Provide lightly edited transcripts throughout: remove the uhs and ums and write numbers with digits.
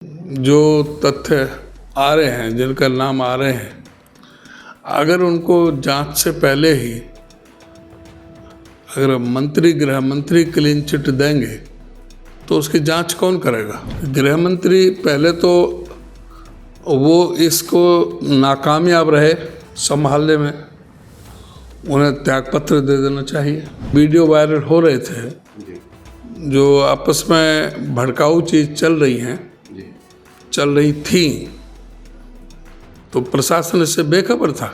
जो तथ्य आ रहे हैं, जिनका नाम आ रहे हैं, अगर उनको जांच से पहले ही अगर गृह मंत्री क्लीन चिट देंगे तो उसकी जांच कौन करेगा? गृह मंत्री पहले तो वो इसको नाकामयाब रहे संभालने में, उन्हें त्यागपत्र दे देना चाहिए। वीडियो वायरल हो रहे थे जो आपस में भड़काऊ चीज़ चल रही थी, तो प्रशासन इससे बेखबर था।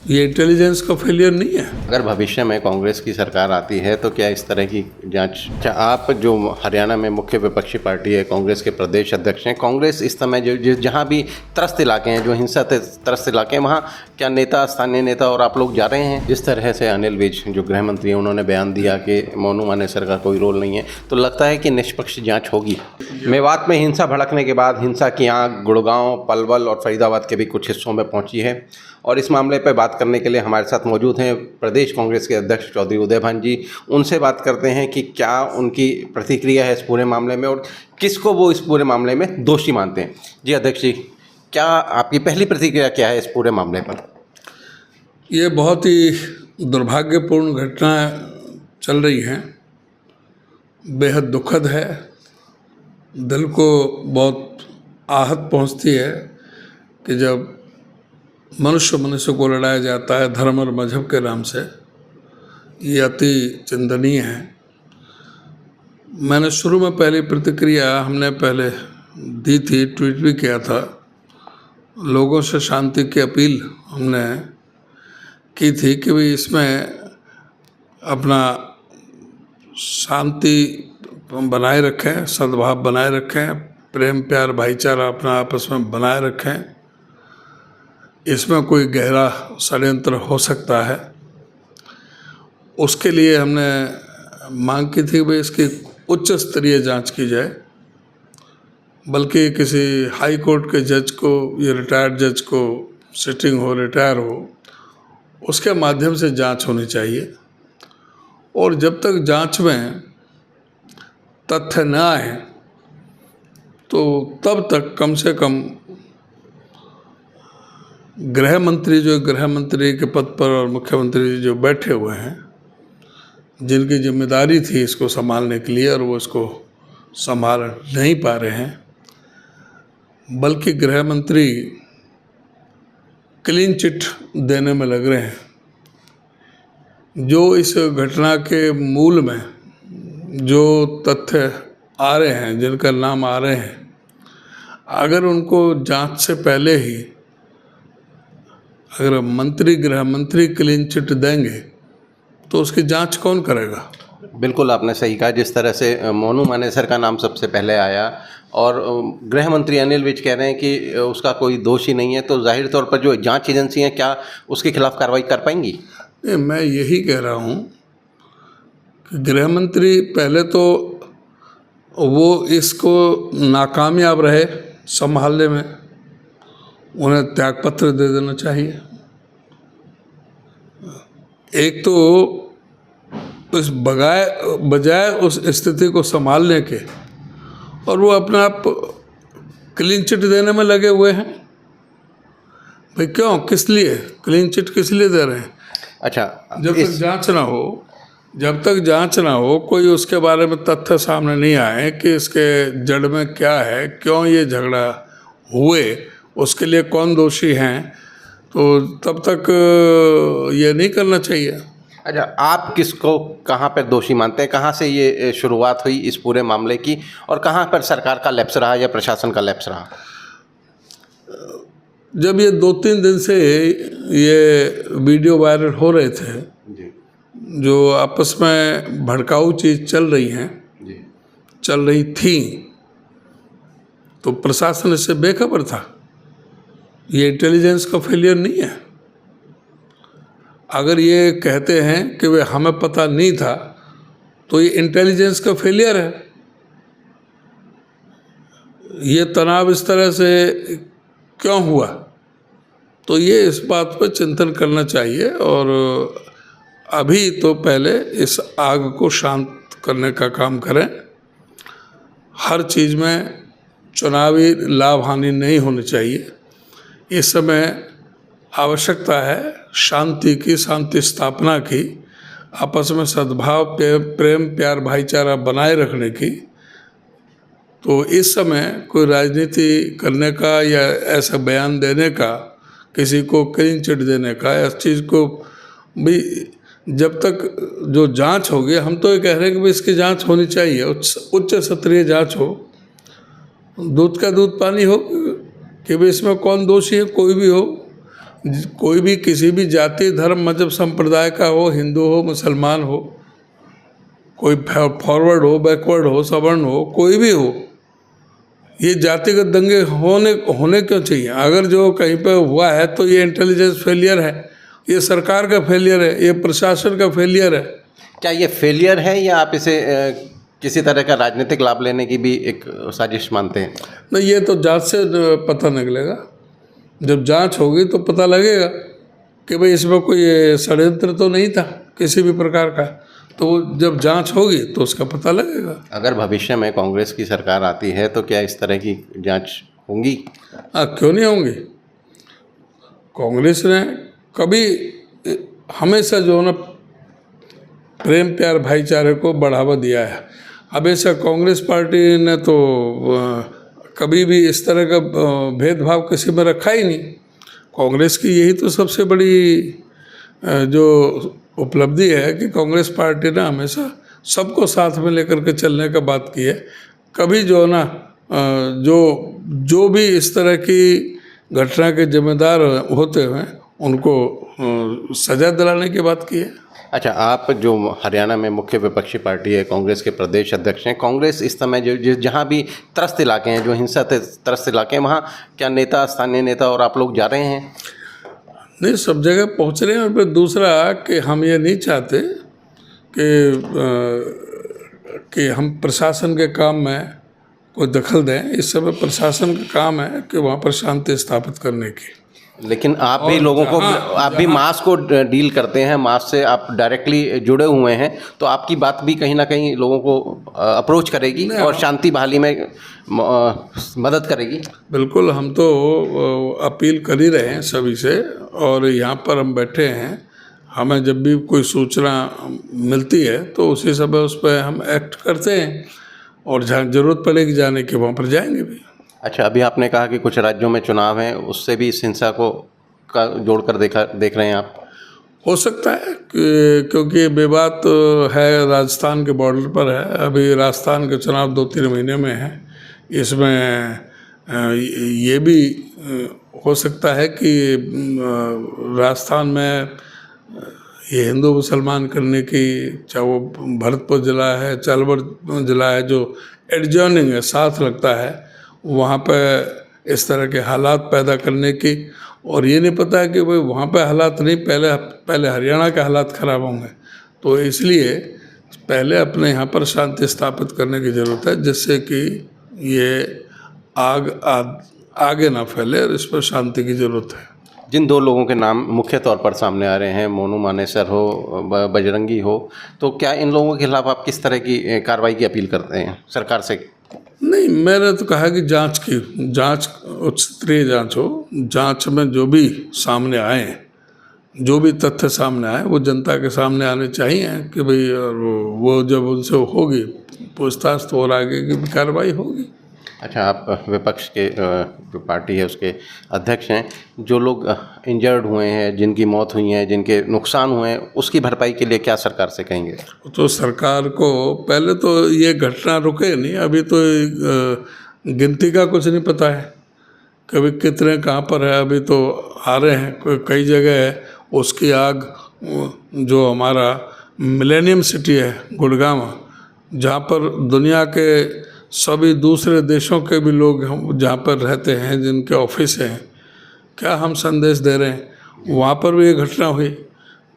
ये इंटेलिजेंस का फेलियर नहीं है। अगर भविष्य में कांग्रेस की सरकार आती है तो क्या इस तरह की जांच, आप जो हरियाणा में मुख्य विपक्षी पार्टी है, कांग्रेस के प्रदेश अध्यक्ष हैं, कांग्रेस इस समय जो जहां भी त्रस्त इलाके हैं, जो हिंसा त्रस्त इलाके हैं, वहां क्या नेता, स्थानीय नेता और आप लोग जा रहे हैं? जिस तरह से अनिल विज जो गृह मंत्री हैं, उन्होंने बयान दिया कि मोनू मानेसर का कोई रोल नहीं है, तो लगता है कि निष्पक्ष जाँच होगी। मेवात में हिंसा भड़कने के बाद हिंसा की आग गुड़गांव, पलवल और फरीदाबाद के भी कुछ हिस्सों में पहुँची है, और इस मामले पर बात करने के लिए हमारे साथ मौजूद हैं प्रदेश कांग्रेस के अध्यक्ष चौधरी उदय भान जी। उनसे बात करते हैं कि क्या उनकी प्रतिक्रिया है इस पूरे मामले में और किसको वो इस पूरे मामले में दोषी मानते हैं। जी अध्यक्ष जी, क्या आपकी पहली प्रतिक्रिया क्या है इस पूरे मामले पर? ये बहुत ही दुर्भाग्यपूर्ण घटना चल रही है, बेहद दुखद है, दिल को बहुत आहत पहुंचती है कि जब मनुष्य को लड़ाया जाता है धर्म और मजहब के नाम से। ये अति चिंतनीय है। मैंने शुरू में पहली प्रतिक्रिया हमने पहले दी थी, ट्वीट भी किया था, लोगों से शांति की अपील हमने की थी कि भाई इसमें अपना शांति बनाए रखें, सद्भाव बनाए रखें, प्रेम प्यार भाईचारा अपना आपस में बनाए रखें। इसमें कोई गहरा षड्यंत्र हो सकता है, उसके लिए हमने मांग की थी कि भाई इसकी उच्च स्तरीय जांच की जाए, बल्कि किसी हाई कोर्ट के जज को या रिटायर्ड जज को, सिटिंग हो रिटायर हो, उसके माध्यम से जांच होनी चाहिए। और जब तक जांच में तथ्य न आए तो तब तक कम से कम गृह मंत्री के पद पर और मुख्यमंत्री जो बैठे हुए हैं, जिनकी जिम्मेदारी थी इसको संभालने के लिए और वो इसको संभाल नहीं पा रहे हैं, बल्कि गृह मंत्री क्लीन चिट देने में लग रहे हैं। जो इस घटना के मूल में जो तथ्य आ रहे हैं, जिनका नाम आ रहे हैं, अगर उनको जांच से पहले ही अगर गृह मंत्री क्लीन चिट देंगे तो उसकी जांच कौन करेगा? बिल्कुल आपने सही कहा। जिस तरह से मोनू मानेसर का नाम सबसे पहले आया और गृह मंत्री अनिल विज कह रहे हैं कि उसका कोई दोष ही नहीं है, तो जाहिर तौर पर जो जांच एजेंसी हैं क्या उसके खिलाफ कार्रवाई कर पाएंगी? नहीं, मैं यही कह रहा हूँ कि गृह मंत्री पहले तो वो इसको नाकामयाब रहे संभालने में, उन्हें त्यागपत्र दे देना चाहिए। एक तो उस बजाय उस स्थिति को संभालने के, और वो अपने आप क्लीन चिट देने में लगे हुए हैं। भाई क्यों, किस लिए क्लीन चिट किस लिए दे रहे हैं? अच्छा, जब तक जांच ना हो, कोई उसके बारे में तथ्य सामने नहीं आए कि इसके जड़ में क्या है, क्यों ये झगड़ा हुए, उसके लिए कौन दोषी हैं, तो तब तक ये नहीं करना चाहिए। अच्छा, आप किसको कहाँ पर दोषी मानते हैं? कहाँ से ये शुरुआत हुई इस पूरे मामले की और कहाँ पर सरकार का लैप्स रहा या प्रशासन का लैप्स रहा? जब ये 2-3 दिन से ये वीडियो वायरल हो रहे थे जो आपस में भड़काऊ चीज़ चल रही थी, तो प्रशासन इससे बेखबर था। ये इंटेलिजेंस का फेलियर नहीं है। अगर ये कहते हैं कि वे हमें पता नहीं था, तो ये इंटेलिजेंस का फेलियर है। ये तनाव इस तरह से क्यों हुआ, तो ये इस बात पर चिंतन करना चाहिए। और अभी तो पहले इस आग को शांत करने का काम करें। हर चीज़ में चुनावी लाभ हानि नहीं होनी चाहिए। इस समय आवश्यकता है शांति की, शांति स्थापना की, आपस में सद्भाव, प्रेम, प्यार, भाईचारा बनाए रखने की। तो इस समय कोई राजनीति करने का या ऐसा बयान देने का, किसी को क्लीन चिट देने का, इस चीज़ को भी जब तक जो जांच होगी, हम तो ये कह रहे हैं कि भाई इसकी जांच होनी चाहिए, उच्च स्तरीय जांच हो, दूध का दूध पानी हो कि भाई इसमें कौन दोषी है, कोई भी हो, कोई भी किसी भी जाति, धर्म, मजहब, संप्रदाय का हो, हिंदू हो, मुसलमान हो, कोई फॉरवर्ड हो, बैकवर्ड हो, सवर्ण हो, कोई भी हो, ये जातिगत दंगे होने क्यों चाहिए? अगर जो कहीं पे हुआ है तो ये इंटेलिजेंस फेलियर है, ये सरकार का फेलियर है, ये प्रशासन का फेलियर है। क्या ये फेलियर है या आप इसे किसी तरह का राजनीतिक लाभ लेने की भी एक साजिश मानते हैं? नहीं, ये तो जांच से पता निकलेगा। जब जांच होगी तो पता लगेगा कि भाई इसमें कोई षड्यंत्र तो नहीं था किसी भी प्रकार का। तो जब जांच होगी तो उसका पता लगेगा। अगर भविष्य में कांग्रेस की सरकार आती है तो क्या इस तरह की जांच होंगी? क्यों नहीं होंगी? कांग्रेस ने कभी हमेशा जो है ना प्रेम, प्यार, भाईचारे को बढ़ावा दिया है। अब ऐसा कांग्रेस पार्टी ने तो कभी भी इस तरह का भेदभाव किसी में रखा ही नहीं। कांग्रेस की यही तो सबसे बड़ी जो उपलब्धि है कि कांग्रेस पार्टी ने हमेशा सबको साथ में लेकर के चलने का बात की है। कभी जो है ना जो भी इस तरह की घटना के जिम्मेदार होते हैं उनको सजा दिलाने की बात की है। अच्छा, आप जो हरियाणा में मुख्य विपक्षी पार्टी है, कांग्रेस के प्रदेश अध्यक्ष हैं, कांग्रेस इस समय जो जहाँ भी त्रस्त इलाके हैं, जो हिंसा से त्रस्त इलाके हैं, वहाँ क्या नेता, स्थानीय नेता और आप लोग जा रहे हैं? नहीं, सब जगह पहुँच रहे हैं। और फिर दूसरा कि हम ये नहीं चाहते कि हम प्रशासन के काम में कोई दखल दें। इस समय प्रशासन का काम है कि वहाँ पर शांति स्थापित करने की। लेकिन आप भी लोगों को, आप भी मास को डील करते हैं, मास से आप डायरेक्टली जुड़े हुए हैं, तो आपकी बात भी कहीं ना कहीं लोगों को अप्रोच करेगी और शांति बहाली में मदद करेगी। बिल्कुल, हम तो अपील कर ही रहे हैं सभी से। और यहाँ पर हम बैठे हैं, हमें जब भी कोई सूचना मिलती है तो उसी समय उस पर हम एक्ट करते हैं, और जहाँ ज़रूरत पड़ेगी जाने की वहाँ पर जाएंगे भी। अच्छा, अभी आपने कहा कि कुछ राज्यों में चुनाव हैं, उससे भी इस हिंसा को का जोड़कर देख रहे हैं आप? हो सकता है क्योंकि विवाद है, राजस्थान के बॉर्डर पर है। अभी राजस्थान के चुनाव 2-3 महीने में है। इसमें ये भी हो सकता है कि राजस्थान में ये हिंदू मुसलमान करने की, चाहे वो भरतपुर ज़िला है, चालवर ज़िला है, जो एडजॉइनिंग है, साथ लगता है, वहाँ पे इस तरह के हालात पैदा करने की। और ये नहीं पता है कि भाई वहाँ पे हालात नहीं, पहले हरियाणा के हालात ख़राब होंगे। तो इसलिए पहले अपने यहाँ पर शांति स्थापित करने की ज़रूरत है, जिससे कि ये आगे ना फैले, और इस पर शांति की ज़रूरत है। जिन 2 लोगों के नाम मुख्य तौर पर सामने आ रहे हैं, मोनू मानेसर हो, बजरंगी हो, तो क्या इन लोगों के खिलाफ आप किस तरह की कार्रवाई की अपील करते हैं सरकार से? नहीं, मैंने तो कहा कि जांच उच्च स्तरीय जांच हो। जांच में जो भी सामने आए, जो भी तथ्य सामने आए, वो जनता के सामने आने चाहिए कि भाई, और वो जब उनसे होगी पूछताछ तो और आगे की भी कार्रवाई होगी। अच्छा, आप विपक्ष के जो पार्टी है उसके अध्यक्ष हैं, जो लोग इंजर्ड हुए हैं, जिनकी मौत हुई है, जिनके नुकसान हुए हैं, उसकी भरपाई के लिए क्या सरकार से कहेंगे? तो सरकार को पहले तो ये घटना रुके नहीं, अभी तो गिनती का कुछ नहीं पता है, कभी कितने कहाँ पर है। अभी तो आ रहे हैं कई जगह है। उसकी आग, जो हमारा मिलेनियम सिटी है गुड़गांव, जहाँ पर दुनिया के सभी दूसरे देशों के भी लोग जहाँ पर रहते हैं, जिनके ऑफिस हैं, क्या हम संदेश दे रहे हैं, वहाँ पर भी ये घटना हुई।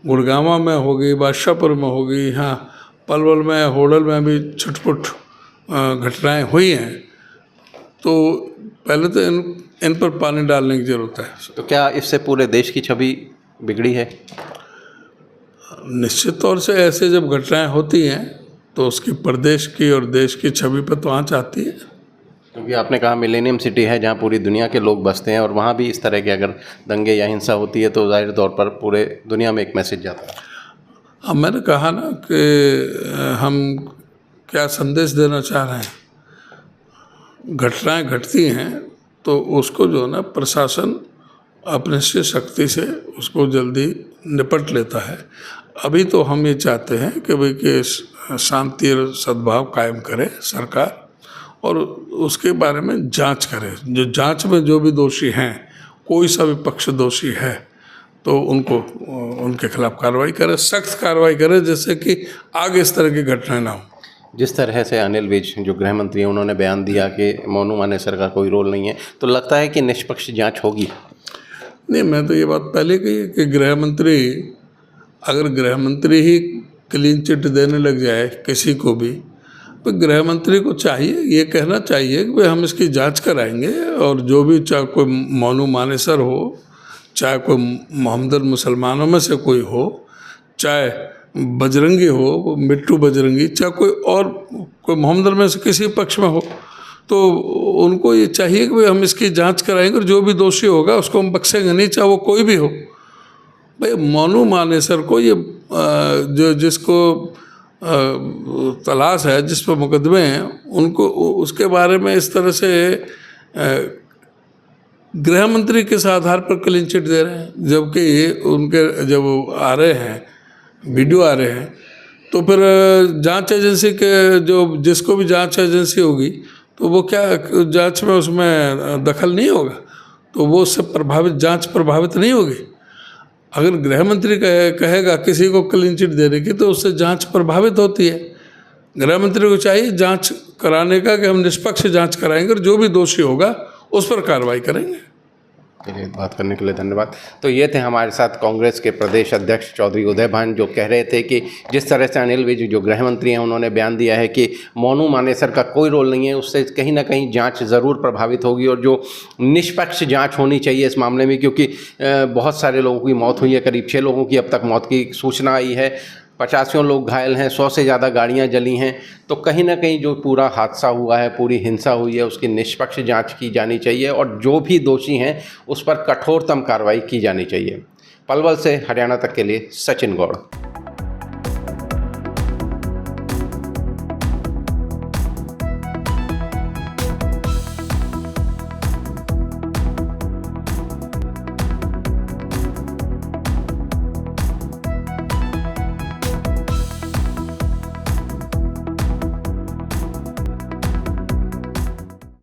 गुड़गांव में होगी, बादशाहपुर में होगी, यहाँ पलवल में, होडल में भी छुटपुट घटनाएं हुई हैं। तो पहले तो इन पर पानी डालने की ज़रूरत है। तो क्या इससे पूरे देश की छवि बिगड़ी है? निश्चित तौर से ऐसे जब घटनाएं होती हैं तो उसकी प्रदेश की और देश की छवि पर तो आँच आती है। क्योंकि आपने कहा मिलेनियम सिटी है जहाँ पूरी दुनिया के लोग बसते हैं और वहाँ भी इस तरह के अगर दंगे या हिंसा होती है तो जाहिर तौर पर पूरे दुनिया में एक मैसेज जाता है। अब मैंने कहा ना कि हम क्या संदेश देना चाह रहे हैं। घटनाएं घटती हैं तो उसको जो है ना प्रशासन अपने से शक्ति से उसको जल्दी निपट लेता है। अभी तो हम ये चाहते हैं कि भाई कि शांति और सद्भाव कायम करे सरकार और उसके बारे में जांच करे। जो जांच में जो भी दोषी हैं, कोई सा भी पक्ष दोषी है तो उनको उनके खिलाफ कार्रवाई करे, सख्त कार्रवाई करे, जिससे कि आगे इस तरह की घटनाएं ना हो। जिस तरह से अनिल विज जो गृह मंत्री हैं उन्होंने बयान दिया कि मोनू मानेसर का कोई रोल नहीं है, तो लगता है कि निष्पक्ष जांच होगी? नहीं, मैं तो ये बात पहले कही है कि गृह मंत्री, अगर गृह मंत्री ही क्लीन चिट देने लग जाए किसी को भी, तो गृह मंत्री को चाहिए ये कहना चाहिए कि भाई हम इसकी जांच कराएंगे और जो भी, चाहे कोई मोनू मानेसर हो, चाहे कोई मोहम्मदन मुसलमानों में से कोई हो, चाहे बजरंगी हो, मिट्टू बजरंगी, चाहे कोई और कोई मोहम्मदन में से किसी पक्ष में हो, तो उनको ये चाहिए कि भाई हम इसकी जांच कराएंगे और जो भी दोषी होगा उसको हम बख्शेंगे नहीं, चाहे वो कोई भी हो। भाई मोनू मानेसर को ये जो जिसको तलाश है, जिस पर मुकदमे हैं, उनको उसके बारे में इस तरह से गृह मंत्री किस आधार पर क्लीन चिट दे रहे हैं, जबकि उनके जब आ रहे हैं वीडियो आ रहे हैं तो फिर जांच एजेंसी के जो जिसको भी जांच एजेंसी होगी तो वो क्या जांच में उसमें दखल नहीं होगा, तो वो उससे प्रभावित, जांच प्रभावित नहीं होगी। अगर गृह मंत्री कहेगा किसी को क्लीन चिट देने की तो उससे जांच प्रभावित होती है। गृह मंत्री को चाहिए जांच कराने का कि हम निष्पक्ष जांच कराएंगे और जो भी दोषी होगा उस पर कार्रवाई करेंगे। चलिए, बात करने के लिए धन्यवाद। तो ये थे हमारे साथ कांग्रेस के प्रदेश अध्यक्ष चौधरी उदय भान, जो कह रहे थे कि जिस तरह से अनिल विज जो गृह मंत्री हैं उन्होंने बयान दिया है कि मोनू मानेसर का कोई रोल नहीं है, उससे कहीं ना कहीं जांच ज़रूर प्रभावित होगी और जो निष्पक्ष जांच होनी चाहिए इस मामले में, क्योंकि बहुत सारे लोगों की मौत हुई है, करीब 6 लोगों की अब तक मौत की सूचना आई है, 85 लोग घायल हैं, 100 से ज़्यादा गाड़ियां जली हैं। तो कहीं ना कहीं जो पूरा हादसा हुआ है, पूरी हिंसा हुई है, उसकी निष्पक्ष जांच की जानी चाहिए और जो भी दोषी हैं उस पर कठोरतम कार्रवाई की जानी चाहिए। पलवल से हरियाणा तक के लिए सचिन गौड़।